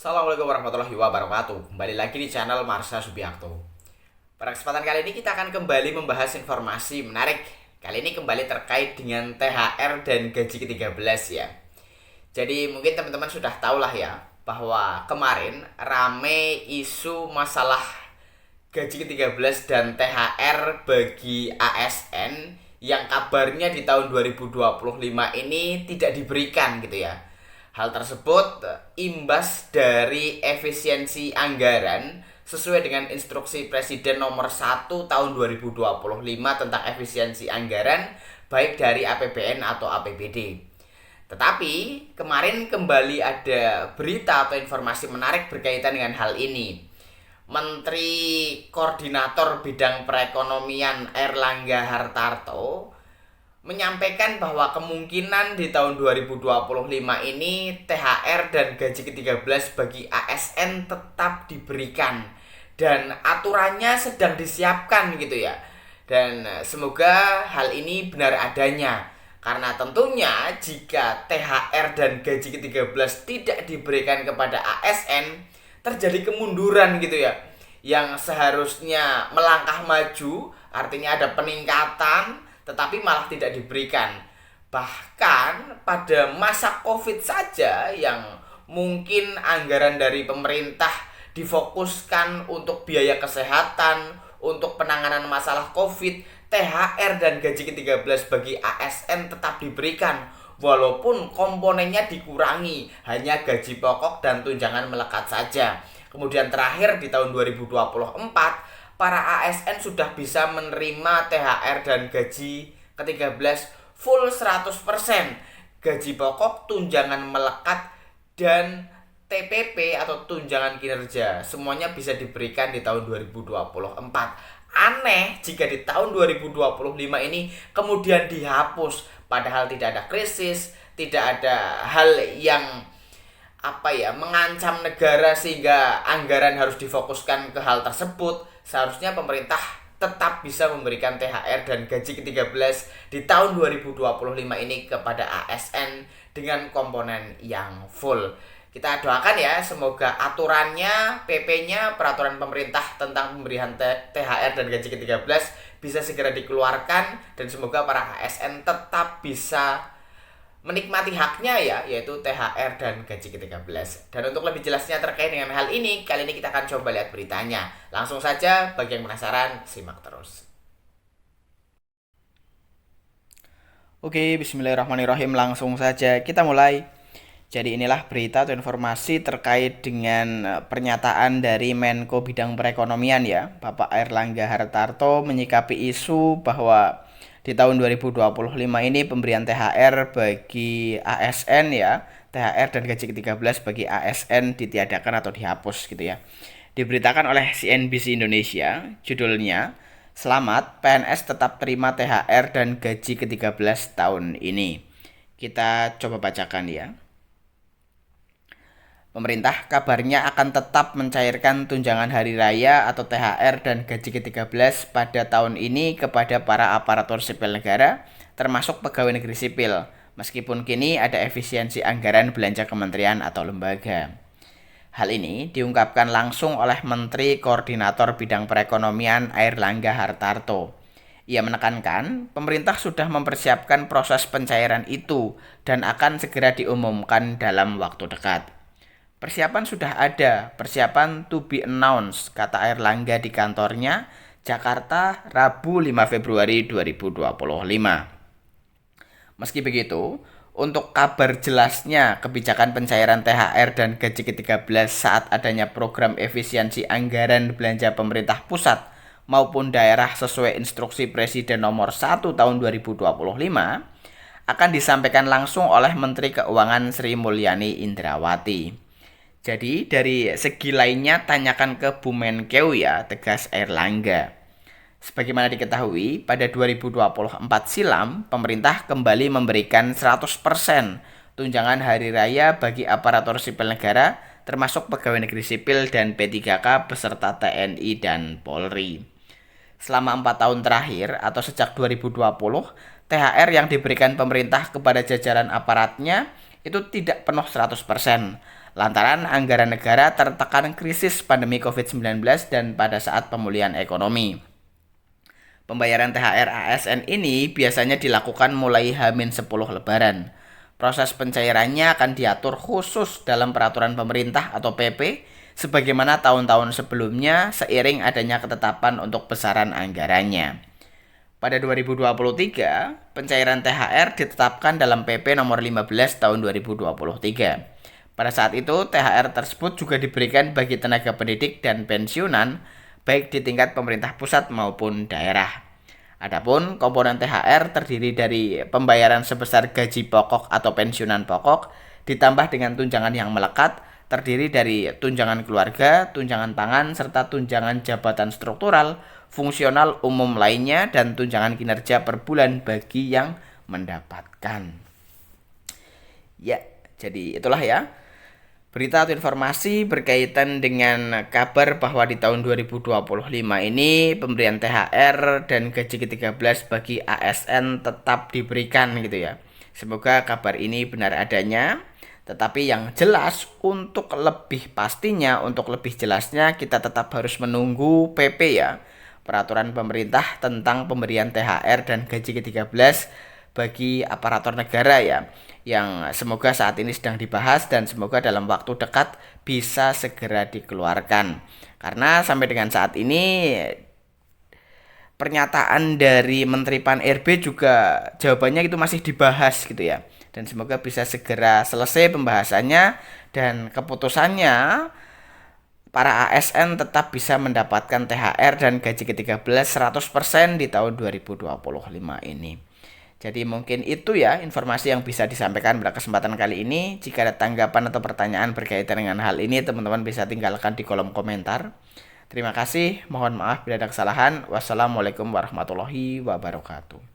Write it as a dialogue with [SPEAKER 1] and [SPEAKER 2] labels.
[SPEAKER 1] Assalamualaikum warahmatullahi wabarakatuh. Kembali lagi di channel Marsha Subiakto. Pada kesempatan kali ini kita akan kembali membahas informasi menarik. Kali ini kembali terkait dengan THR dan gaji ke-13 ya. Jadi mungkin teman-teman sudah tahu lah ya, bahwa kemarin rame isu masalah gaji ke-13 dan THR bagi ASN yang kabarnya di tahun 2025 ini tidak diberikan gitu ya. Hal tersebut imbas dari efisiensi anggaran sesuai dengan instruksi Presiden nomor 1 tahun 2025 tentang efisiensi anggaran baik dari APBN atau APBD. Tetapi kemarin kembali ada berita atau informasi menarik berkaitan dengan hal ini. Menteri Koordinator Bidang Perekonomian Airlangga Hartarto menyampaikan bahwa kemungkinan di tahun 2025 ini THR dan gaji ke-13 bagi ASN tetap diberikan dan aturannya sedang disiapkan gitu ya. Dan semoga hal ini benar adanya, karena tentunya jika THR dan gaji ke-13 tidak diberikan kepada ASN, terjadi kemunduran gitu ya, yang seharusnya melangkah maju, artinya ada peningkatan, tetapi malah tidak diberikan. Bahkan pada masa COVID saja yang mungkin anggaran dari pemerintah difokuskan untuk biaya kesehatan, untuk penanganan masalah COVID, THR dan gaji ke-13 bagi ASN tetap diberikan walaupun komponennya dikurangi, hanya gaji pokok dan tunjangan melekat saja. Kemudian terakhir di tahun 2024 para ASN sudah bisa menerima THR dan gaji ke-13 full 100%. Gaji pokok, tunjangan melekat, dan TPP atau tunjangan kinerja. Semuanya bisa diberikan di tahun 2024. Aneh jika di tahun 2025 ini kemudian dihapus. Padahal tidak ada krisis, tidak ada hal yang mengancam negara sehingga anggaran harus difokuskan ke hal tersebut. Seharusnya pemerintah tetap bisa memberikan THR dan gaji ke-13 di tahun 2025 ini kepada ASN dengan komponen yang full. Kita doakan ya, semoga aturannya, PP-nya, peraturan pemerintah tentang pemberian THR dan gaji ke-13 bisa segera dikeluarkan, dan semoga para ASN tetap bisa menikmati haknya ya, yaitu THR dan gaji ke-13. Dan untuk lebih jelasnya terkait dengan hal ini, kali ini kita akan coba lihat beritanya. Langsung saja, bagi yang penasaran, simak terus. Oke, bismillahirrahmanirrahim. Langsung saja kita mulai. Jadi inilah berita atau informasi terkait dengan pernyataan dari Menko Bidang Perekonomian ya, Bapak Airlangga Hartarto, menyikapi isu bahwa di tahun 2025 ini pemberian THR bagi ASN ya, THR dan gaji ke-13 bagi ASN ditiadakan atau dihapus gitu ya. Diberitakan oleh CNBC Indonesia, judulnya, "Selamat, PNS tetap terima THR dan gaji ke-13 tahun ini." Kita coba bacakan ya. Pemerintah kabarnya akan tetap mencairkan tunjangan hari raya atau THR dan gaji ke-13 pada tahun ini kepada para aparatur sipil negara, termasuk pegawai negeri sipil, meskipun kini ada efisiensi anggaran belanja kementerian atau lembaga. Hal ini diungkapkan langsung oleh Menteri Koordinator Bidang Perekonomian Airlangga Hartarto. Ia menekankan pemerintah sudah mempersiapkan proses pencairan itu dan akan segera diumumkan dalam waktu dekat. Persiapan sudah ada, persiapan to be announced, kata Airlangga di kantornya, Jakarta, Rabu 5 Februari 2025. Meski begitu, untuk kabar jelasnya kebijakan pencairan THR dan gaji ke-13 saat adanya program efisiensi anggaran belanja pemerintah pusat maupun daerah sesuai instruksi Presiden nomor 1 tahun 2025 akan disampaikan langsung oleh Menteri Keuangan Sri Mulyani Indrawati. Jadi dari segi lainnya tanyakan ke Bu Menkeu ya, tegas Airlangga. Sebagaimana diketahui, pada 2024 silam, pemerintah kembali memberikan 100% tunjangan hari raya bagi aparatur sipil negara, termasuk pegawai negeri sipil dan P3K beserta TNI dan Polri. Selama 4 tahun terakhir atau sejak 2020, THR yang diberikan pemerintah kepada jajaran aparatnya itu tidak penuh 100%. lantaran anggaran negara tertekan krisis pandemi COVID-19 dan pada saat pemulihan ekonomi. Pembayaran THR ASN ini biasanya dilakukan mulai H-10 Lebaran. Proses pencairannya akan diatur khusus dalam peraturan pemerintah atau PP sebagaimana tahun-tahun sebelumnya seiring adanya ketetapan untuk besaran anggarannya. Pada 2023, pencairan THR ditetapkan dalam PP nomor 15 tahun 2023. Pada saat itu, THR tersebut juga diberikan bagi tenaga pendidik dan pensiunan baik di tingkat pemerintah pusat maupun daerah. Adapun komponen THR terdiri dari pembayaran sebesar gaji pokok atau pensiunan pokok ditambah dengan tunjangan yang melekat terdiri dari tunjangan keluarga, tunjangan pangan, serta tunjangan jabatan struktural, fungsional umum lainnya dan tunjangan kinerja per bulan bagi yang mendapatkan. Ya, jadi itulah ya berita atau informasi berkaitan dengan kabar bahwa di tahun 2025 ini pemberian THR dan gaji ke-13 bagi ASN tetap diberikan gitu ya. Semoga kabar ini benar adanya. Tetapi yang jelas untuk lebih pastinya, untuk lebih jelasnya kita tetap harus menunggu PP ya. Peraturan pemerintah tentang pemberian THR dan gaji ke-13 bagi aparatur negara ya, yang semoga saat ini sedang dibahas dan semoga dalam waktu dekat bisa segera dikeluarkan. Karena sampai dengan saat ini pernyataan dari Menteri Pan-RB juga jawabannya itu masih dibahas gitu ya. Dan semoga bisa segera selesai pembahasannya dan keputusannya para ASN tetap bisa mendapatkan THR dan gaji ke-13 100% di tahun 2025 ini. Jadi mungkin itu ya informasi yang bisa disampaikan pada kesempatan kali ini. Jika ada tanggapan atau pertanyaan berkaitan dengan hal ini, teman-teman bisa tinggalkan di kolom komentar. Terima kasih, mohon maaf bila ada kesalahan. Wassalamualaikum warahmatullahi wabarakatuh.